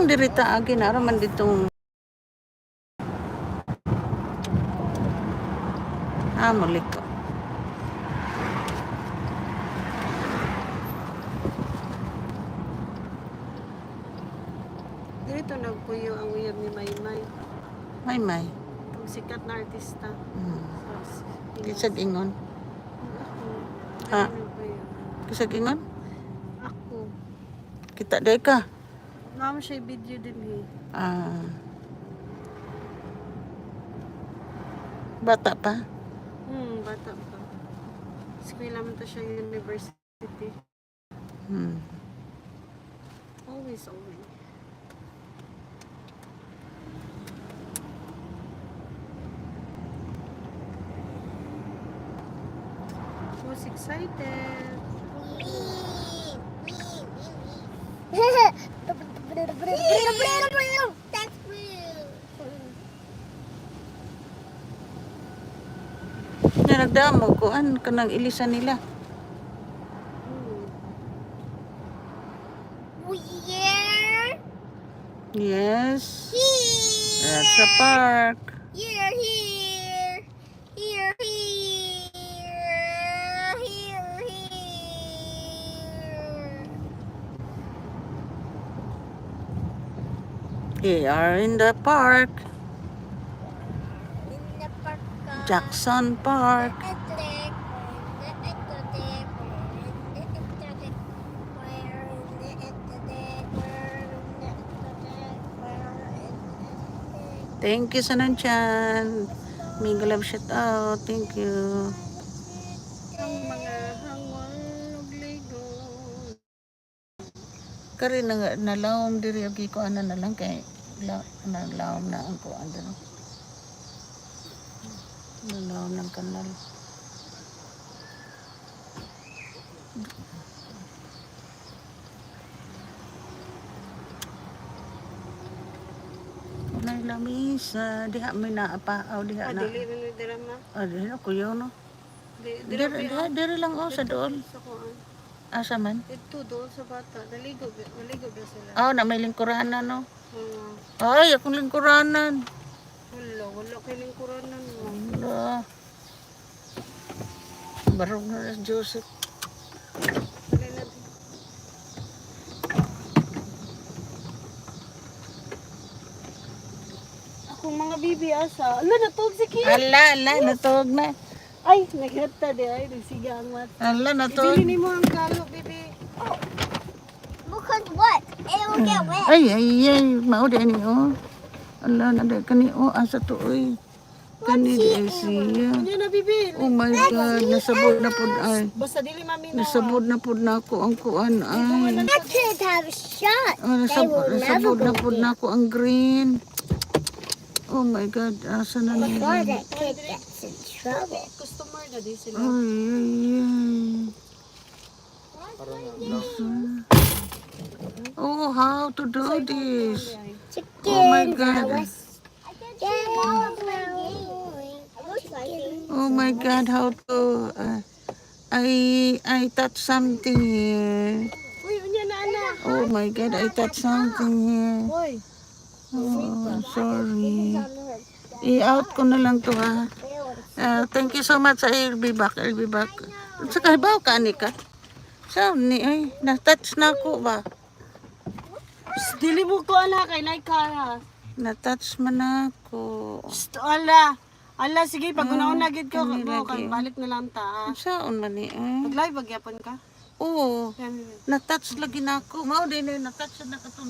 dirita agi na man ditong mulik ko. Dito nagpuyo ang uyab ni Maymay. May. Ang sikat na artista. Kisag ingon. Ako. Ha? Nagpuyo. Kisag ingon? Ako. Kita day ka. Naman siya video din eh. Bata pa. Bata pa. Eskwela man to siya university. Always. Who's excited? That's real. Nagdamo ko kanang ilisan nila. Here. Yes. Here. That's a park. Here. We are in the park. In the park. Jackson Park. Thank you sa nandyan. Mega love shout out. Thank you. Ang mga hangwal og Lego. Kari nalawom diri og ko ana na lang kay nalawom na ang ko andun. Nalawom ng kanal. Nay lamisa diha may naapaaw diha na. Dili man ni drama. Diha na kuyaw no. Diri lang sa doon. Sa kuan. Asa man? Ito doon sa bata. Naligo ba sila? Na may lingkuranan no. Oo. Ay, akong lingkuranan. Wala kay lingkuranan mo. Wala. Barog na si Joseph. Wala natin. Akong mga bibi asa. Ala, natog si Kia. Ala, natog na. Ay, naghata di ay. Nagsiga ang mat. Ala, natog. Ibili mo ang kalo, bibi. Because what? It will get wet. Ay. Mao di ani o. Ala, nada kani o asa to oy. Kani di siya. Ano na, bibi? Oh my God, nasabod na pud ay. Basta dili mami na. Nasabod na pud nako ang kuan ay. I could have a shot. Nasabod na pud nako ang green. Oh my God, asa na Before nila? that kid gets in trouble. Customer na di sila. Ay. Oh, how to do this? Chicken. Oh my God. Oh my God, how to... I touch something here. Uy, unya na anak. Oh my God, I touch something here. Uy. Oh, sorry. I-out ko na lang to ha. Thank you so much. I'll be back. Sa kahibaw ka, Anika? Saan ni ay? Na-touch na ako ba? Dili mo ko anak kay nay kara. Na-touch man ako. Ala, sige, pag una gid ko, kani mo lagi. kan balik na lang ta. Saan man ni ay? Pag live magyapon ka. Oo. Yan. Na-touch lagi na ako. Mao din na na-touch na katong